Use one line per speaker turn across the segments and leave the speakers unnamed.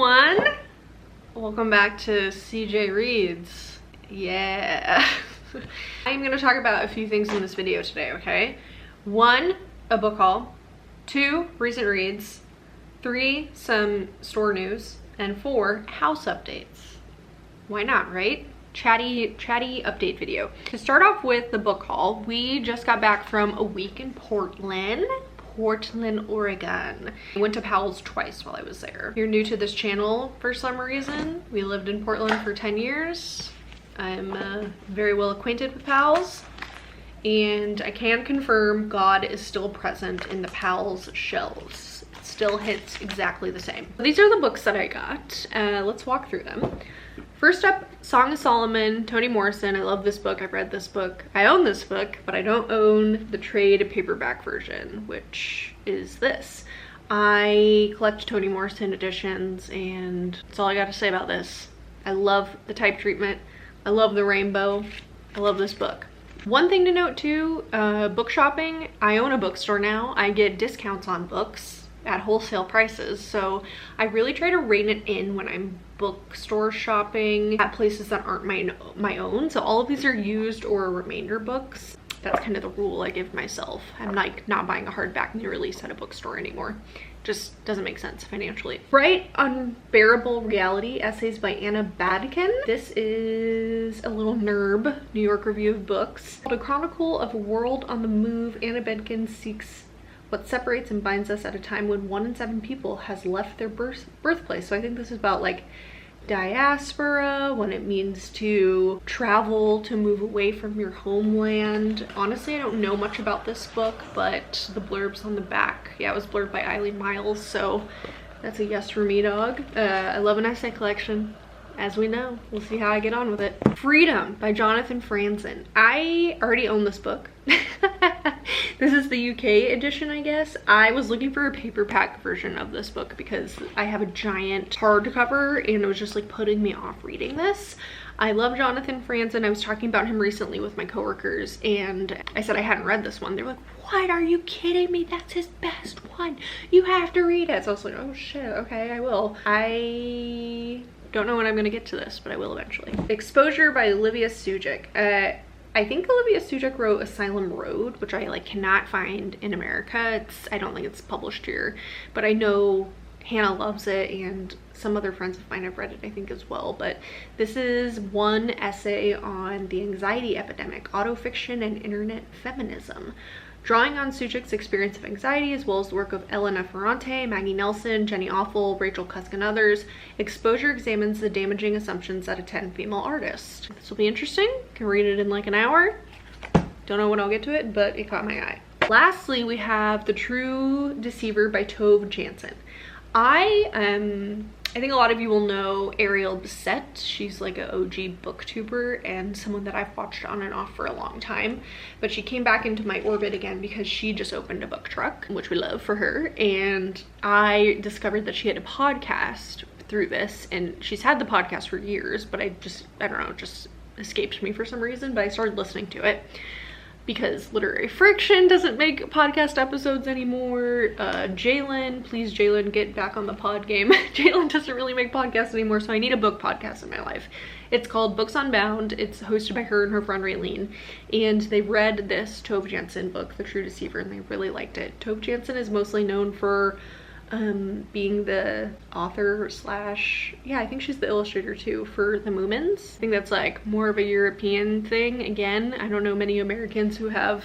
everyone! Welcome back to CJ Reads. Yeah. I'm going to talk about a few things in this video today, okay? 1, a book haul. 2, recent reads. 3, some store news. And 4, house updates. Why not, right? Chatty update video. To start off with the book haul, we just got back from a week in Portland, Oregon. I went to Powell's twice while I was there. If you're new to this channel for some reason, we lived in Portland for 10 years. I'm very well acquainted with Powell's, and I can confirm God is still present in the Powell's shelves. It still hits exactly the same. These are the books that I got. Let's walk through them. First up, Song of Solomon, Toni Morrison. I love this book. I've read this book. I own this book, but I don't own the trade paperback version, which is this. I collect Toni Morrison editions, and that's all I got to say about this. I love the type treatment. I love the rainbow. I love this book. One thing to note too, book shopping. I own a bookstore now. I get discounts on books at wholesale prices, so I really try to rein it in when I'm bookstore shopping at places that aren't my own. So all of these are used or remainder books. That's kind of the rule I give myself. I'm like not buying a hardback new release at a bookstore anymore. Just doesn't make sense financially. Bright Unbearable Reality, essays by Anna Badkin. This is a little nerd New York Review of Books. A chronicle of a world on the move, Anna Badkin seeks what separates and binds us at a time when 1 in 7 people has left their birthplace. So I think this is about like diaspora, what it means to travel, to move away from your homeland. Honestly, I don't know much about this book, but the blurbs on the back, yeah, it was blurred by Eileen Miles, so that's a yes for me, dog. I love an essay collection, as we know. We'll see how I get on with it. Freedom by Jonathan Franzen. I already own this book. This is the UK edition, I guess. I was looking for a paperback version of this book because I have a giant hardcover and it was just like putting me off reading this. I love Jonathan Franzen. I was talking about him recently with my coworkers and I said I hadn't read this one. They were like, what? Are you kidding me? That's his best one. You have to read it. So I was like, oh shit, okay, I will. I don't know when I'm gonna get to this, but I will eventually. Exposure by Olivia Sujic. I think Olivia Sujic wrote Asylum Road, which I like cannot find in America. I don't think it's published here, but I know Hannah loves it and some other friends of mine have read it, I think, as well. But this is one essay on the anxiety epidemic, autofiction, and internet feminism. Drawing on Sujic's experience of anxiety, as well as the work of Elena Ferrante, Maggie Nelson, Jenny Awful, Rachel Cusk, and others, Exposure examines the damaging assumptions that attend female artists. This will be interesting. Can read it in like an hour. Don't know when I'll get to it, but it caught my eye. Lastly, we have The True Deceiver by Tove Jansson. I think a lot of you will know Ariel Bissett. She's like an OG booktuber and someone that I've watched on and off for a long time. But she came back into my orbit again because she just opened a book truck, which we love for her. And I discovered that she had a podcast through this, and she's had the podcast for years, but I don't know, it just escaped me for some reason. But I started listening to it because Literary Friction doesn't make podcast episodes anymore. Jalen, please Jalen, get back on the pod game. Jalen doesn't really make podcasts anymore, so I need a book podcast in my life. It's called Books Unbound. It's hosted by her and her friend Raylene, and they read this Tove Jansson book, The True Deceiver, and they really liked it. Tove Jansson is mostly known for being the author slash, yeah, I think she's the illustrator too for the Moomins. I think that's like more of a European thing. Again, I don't know many Americans who have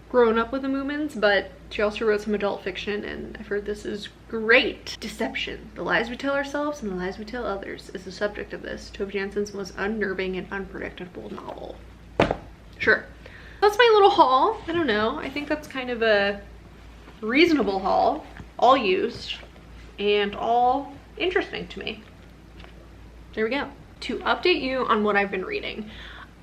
grown up with the Moomins, but she also wrote some adult fiction, and I've heard this is great. Deception, the lies we tell ourselves and the lies we tell others, is the subject of this, Tove Jansson's most unnerving and unpredictable novel. Sure, that's my little haul. I don't know, I think that's kind of a reasonable haul. All used and all interesting to me. There we go. To update you on what I've been reading,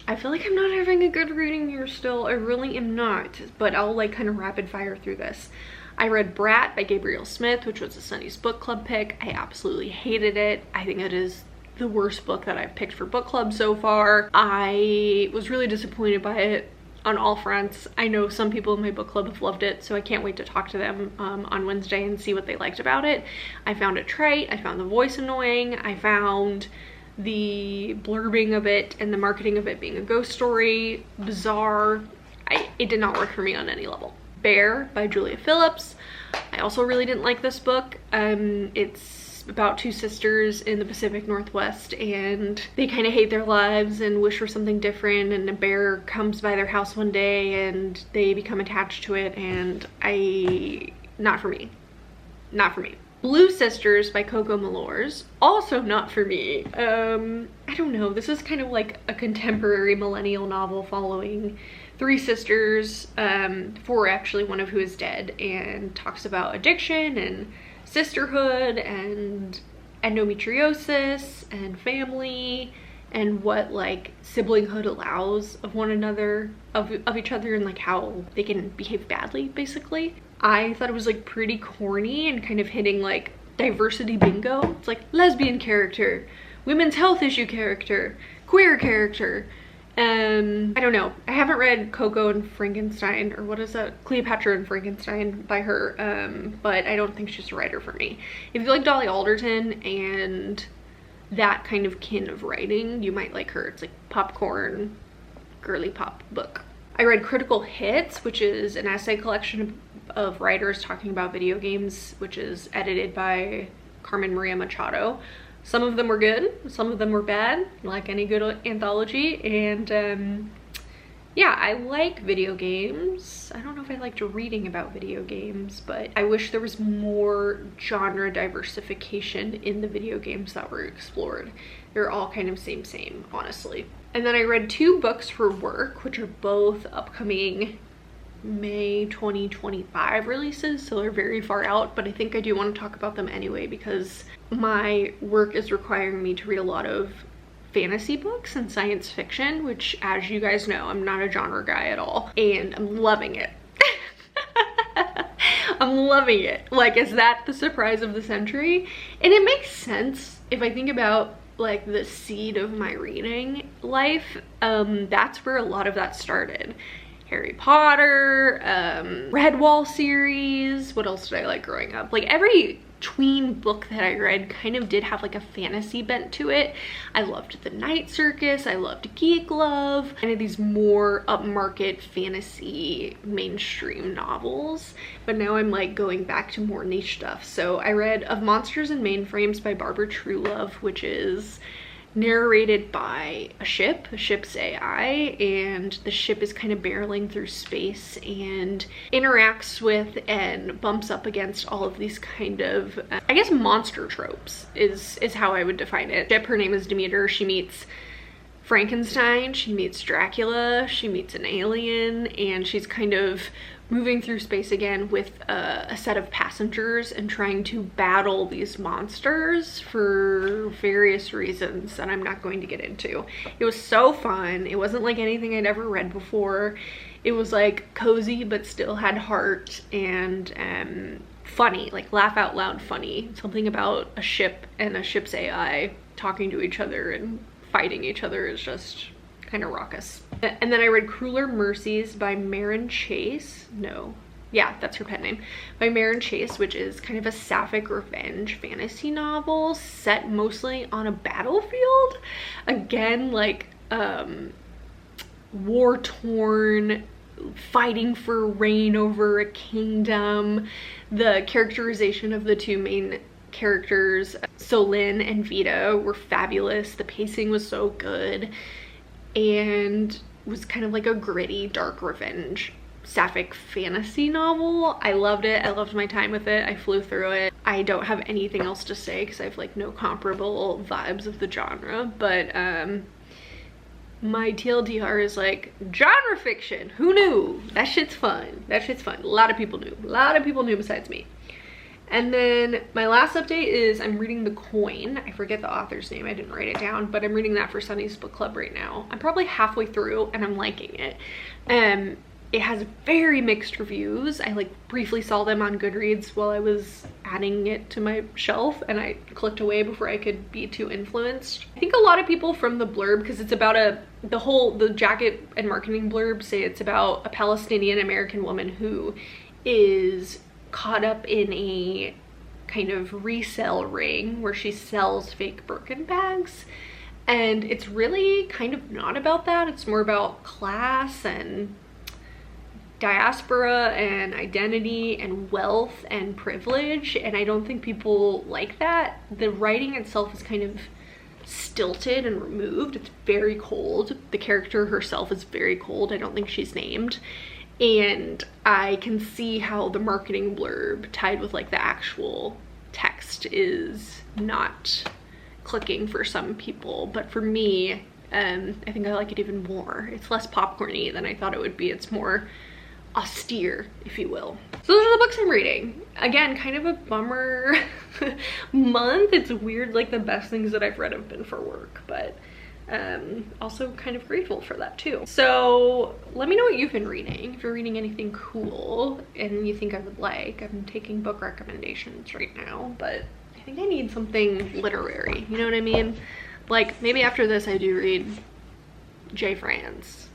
I feel like I'm not having a good reading year still. I really am not, but I'll like kind of rapid fire through this. I read Brat by Gabrielle Smith, which was a Sunny's book club pick. I absolutely hated it. I think it is the worst book that I've picked for book club so far. I was really disappointed by it. on all fronts. I know some people in my book club have loved it, so I can't wait to talk to them on Wednesday and see what they liked about it. I found it trite, I found the voice annoying, I found the blurbing of it and the marketing of it being a ghost story bizarre. It did not work for me on any level. Bear by Julia Phillips. I also really didn't like this book. It's about two sisters in the Pacific Northwest, and they kind of hate their lives and wish for something different, and a bear comes by their house one day and they become attached to it, and not for me. Not for me. Blue Sisters by Coco Malors, also not for me. I don't know, this is kind of like a contemporary millennial novel following three sisters, four actually, one of who is dead, and talks about addiction and sisterhood and endometriosis and family and what like siblinghood allows of one another, of each other, and like how they can behave badly basically. I thought it was like pretty corny and kind of hitting like diversity bingo. It's like lesbian character, women's health issue character, queer character. I don't know. I haven't read Coco and Frankenstein, or what is that? Cleopatra and Frankenstein by her, but I don't think she's a writer for me. If you like Dolly Alderton and that kind of kin of writing, you might like her. It's like popcorn, girly pop book. I read Critical Hits, which is an essay collection of writers talking about video games, which is edited by Carmen Maria Machado. Some of them were good, some of them were bad, like any good anthology. And yeah, I like video games. I don't know if I liked reading about video games, but I wish there was more genre diversification in the video games that were explored. They're all kind of same, honestly. And then I read two books for work, which are both upcoming May 2025 releases, so they're very far out, but I think I do want to talk about them anyway because my work is requiring me to read a lot of fantasy books and science fiction, which, as you guys know, I'm not a genre guy at all, and I'm loving it. I'm loving it. Like, is that the surprise of the century? And it makes sense if I think about like the seed of my reading life. That's where a lot of that started. Harry Potter, Redwall series. What else did I like growing up? Like every tween book that I read kind of did have like a fantasy bent to it. I loved The Night Circus, I loved Geek Love, kind of these more upmarket fantasy mainstream novels. But now I'm like going back to more niche stuff. So I read Of Monsters and Mainframes by Barbara Truelove, which is narrated by a ship's AI, and the ship is kind of barreling through space and interacts with and bumps up against all of these kind of I guess monster tropes is how I would define it. Her name is Demeter. She meets Frankenstein, she meets Dracula, she meets an alien, and she's kind of moving through space again with a set of passengers and trying to battle these monsters for various reasons that I'm not going to get into. It was so fun. It wasn't like anything I'd ever read before. It was like cozy but still had heart, and funny, like laugh out loud funny. Something about a ship and a ship's AI talking to each other and fighting each other is just kind of raucous. And then I read Crueler Mercies by Maren Chase. No, yeah, that's her pen name. By Maren Chase, which is kind of a sapphic revenge fantasy novel set mostly on a battlefield. Again, like war-torn, fighting for reign over a kingdom. The characterization of the two main characters, Solin and Vita, were fabulous. The pacing was so good, and was kind of like a gritty, dark revenge sapphic fantasy novel. I loved it. I loved my time with it. I flew through it. I don't have anything else to say because I have like no comparable vibes of the genre, but my TLDR is like genre fiction. Who knew? That shit's fun. That shit's fun. A lot of people knew. A lot of people knew besides me. And then my last update is I'm reading The Coin. I forget the author's name, I didn't write it down, but I'm reading that for Sunny's book club right now. I'm probably halfway through and I'm liking it. it has very mixed reviews. I like briefly saw them on Goodreads while I was adding it to my shelf, and I clicked away before I could be too influenced. I think a lot of people from the blurb, because it's about the jacket and marketing blurb say it's about a Palestinian American woman who is caught up in a kind of resale ring where she sells fake Birkin bags. And it's really kind of not about that. It's more about class and diaspora and identity and wealth and privilege, and I don't think people like that. The writing itself is kind of stilted and removed. It's very cold. The character herself is very cold. I don't think she's named, and I can see how the marketing blurb tied with like the actual text is not clicking for some people, but for me, I think I like it even more. It's less popcorny than I thought it would be. It's more austere, if you will. So those are the books I'm reading. Again, kind of a bummer month. It's weird, like the best things that I've read have been for work, but also kind of grateful for that too. So let me know what you've been reading. If you're reading anything cool and you think I would like. I'm taking book recommendations right now, but I think I need something literary, you know what I mean? Like maybe after this I do read J. Franz.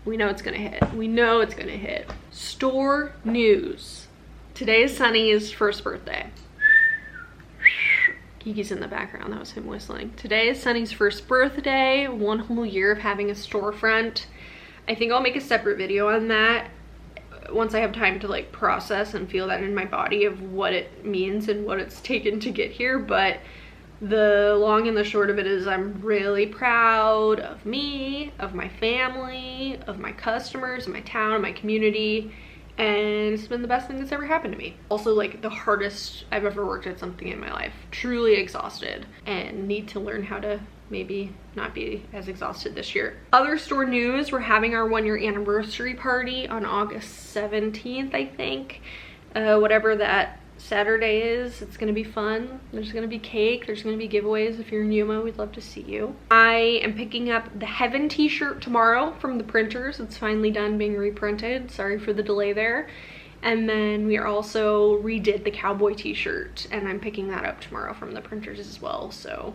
We know it's gonna hit. We know it's gonna hit. Store news. Today is Sunny's first birthday. Kiki's in the background, that was him whistling. Today is Sunny's first birthday, 1 whole year of having a storefront. I think I'll make a separate video on that once I have time to like process and feel that in my body of what it means and what it's taken to get here. But the long and the short of it is I'm really proud of me, of my family, of my customers, of my town, of my community, and it's been the best thing that's ever happened to me. Also like the hardest I've ever worked at something in my life. Truly exhausted and need to learn how to maybe not be as exhausted this year. Other store news, we're having our 1 year anniversary party on August 17th, I think. Whatever that Saturday is. It's gonna be fun. There's gonna be cake, there's gonna be giveaways. If you're in Yuma, we'd love to see you. I am picking up the Heaven t-shirt tomorrow from the printers. It's finally done being reprinted. Sorry for the delay there. And then we also redid the cowboy t-shirt, and I'm picking that up tomorrow from the printers as well. So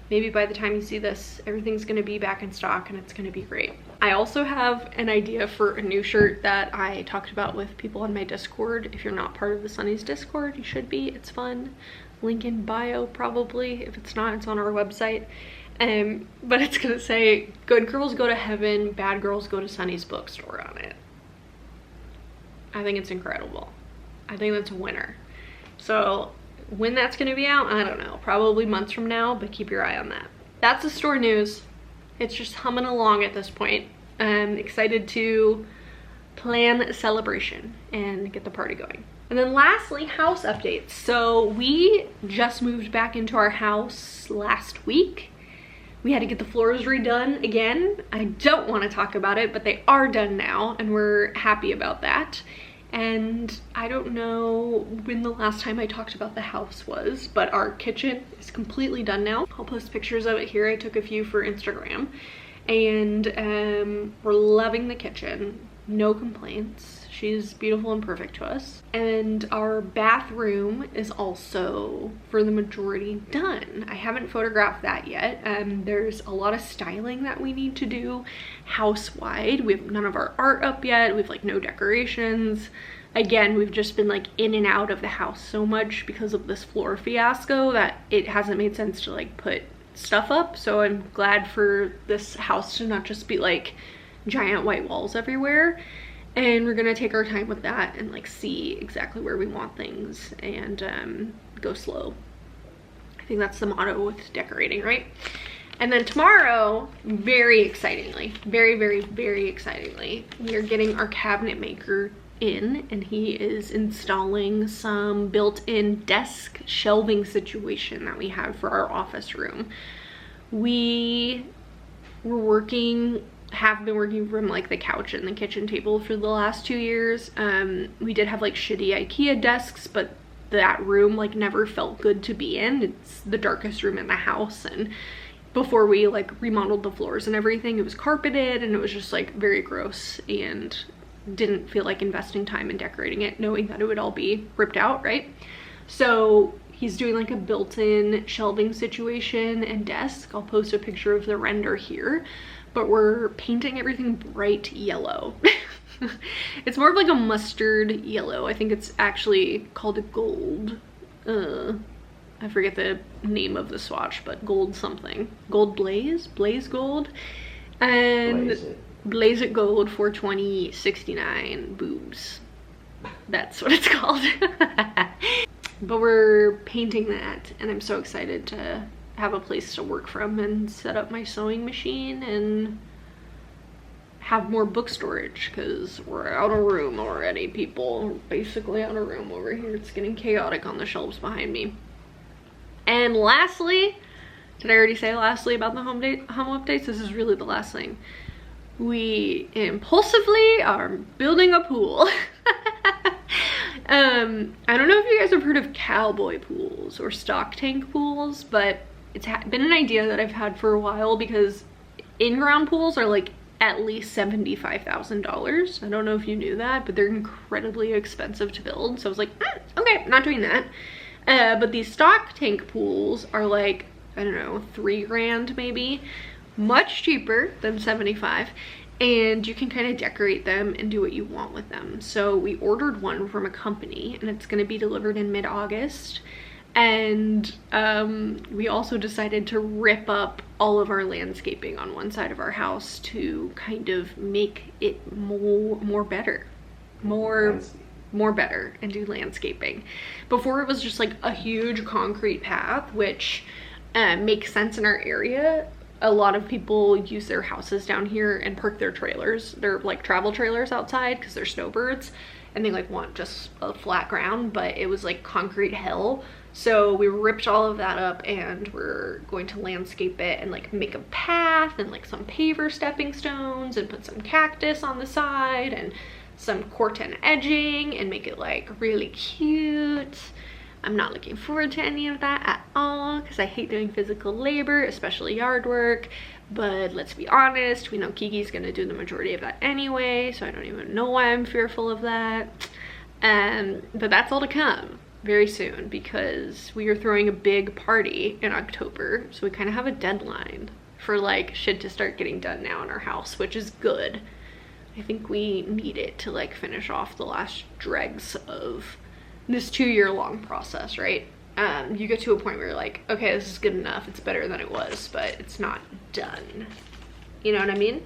maybe by the time you see this, everything's gonna be back in stock and it's gonna be great. I also have an idea for a new shirt that I talked about with people on my Discord. If you're not part of the Sunny's Discord, you should be. It's fun. Link in bio probably. If it's not, it's on our website. But it's gonna say, good girls go to heaven, bad girls go to Sunny's bookstore on it. I think it's incredible. I think that's a winner. So when that's gonna be out, I don't know, probably months from now, but keep your eye on that. That's the store news. It's just humming along at this point. I'm excited to plan a celebration and get the party going. And then lastly, house updates. So we just moved back into our house last week. We had to get the floors redone again. I don't want to talk about it, but they are done now and we're happy about that. And I don't know when the last time I talked about the house was, but our kitchen is completely done now. I'll post pictures of it here. I took a few for Instagram, and we're loving the kitchen. No complaints. She's beautiful and perfect to us. And our bathroom is also, for the majority, done. I haven't photographed that yet. There's a lot of styling that we need to do house-wide. We have none of our art up yet. We have like no decorations. Again, we've just been like in and out of the house so much because of this floor fiasco that it hasn't made sense to like put stuff up. So I'm glad for this house to not just be like giant white walls everywhere. And we're gonna take our time with that and like see exactly where we want things and go slow. I think that's the motto with decorating, right? And then tomorrow, very excitingly, very excitingly, we are getting our cabinet maker in, and he is installing some built-in desk shelving situation that we have for our office room. We have been working from like the couch and the kitchen table for the last 2 years. We did have like shitty IKEA desks, but that room like never felt good to be in. It's the darkest room in the house, and before we like remodeled the floors and everything, it was carpeted and it was just like very gross and didn't feel like investing time in decorating it, knowing that it would all be ripped out, right? So he's doing like a built-in shelving situation and desk. I'll post a picture of the render here, but we're painting everything bright yellow. It's more of like a mustard yellow. I think it's actually called a gold. I forget the name of the swatch, but gold something. Gold Blaze? Blaze Gold? And Blaze It Gold 42069 boobs. That's what it's called. But we're painting that, and I'm so excited to have a place to work from and set up my sewing machine and have more book storage, because we're out of room already, people. We're basically out of room over here. It's getting chaotic on the shelves behind me. And lastly, did I already say lastly about the home updates? This is really the last thing. We impulsively are building a pool. I don't know if you guys have heard of cowboy pools or stock tank pools, but it's been an idea that I've had for a while, because in-ground pools are like at least $75,000. I don't know if you knew that, but they're incredibly expensive to build. So I was like, okay, not doing that. But these stock tank pools are like, I don't know, $3 maybe, much cheaper than 75, and you can kind of decorate them and do what you want with them. So we ordered one from a company, and it's going to be delivered in mid-August. And we also decided to rip up all of our landscaping on one side of our house to kind of make it more better and do landscaping. Before, it was just like a huge concrete path, which makes sense in our area. A lot of people use their houses down here and park their trailers, their like travel trailers outside, because they're snowbirds and they like want just a flat ground, but it was like concrete hell. So we ripped all of that up, and we're going to landscape it and like make a path and like some paver stepping stones and put some cactus on the side and some corten edging and make it like really cute. I'm not looking forward to any of that at all, because I hate doing physical labor, especially yard work. But let's be honest, we know Kiki's gonna do the majority of that anyway, so I don't even know why I'm fearful of that. But that's all to come very soon, because we are throwing a big party in October, so we kind of have a deadline for like shit to start getting done now in our house, which is good. I think we need it to like finish off the last dregs of this 2-year-long process, right? You get to a point where you're like, okay, this is good enough, it's better than it was, but it's not done. You know what I mean?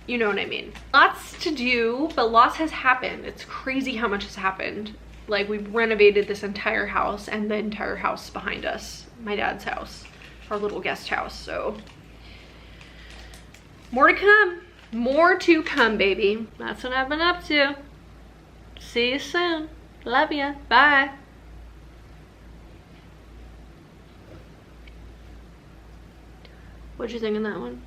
You know what I mean. Lots to do, but lots has happened. It's crazy how much has happened. Like, we've renovated this entire house and the entire house behind us, my dad's house, our little guest house. So more to come. More to come, baby. That's what I've been up to. See you soon. Love ya. Bye. What'd you think of that one?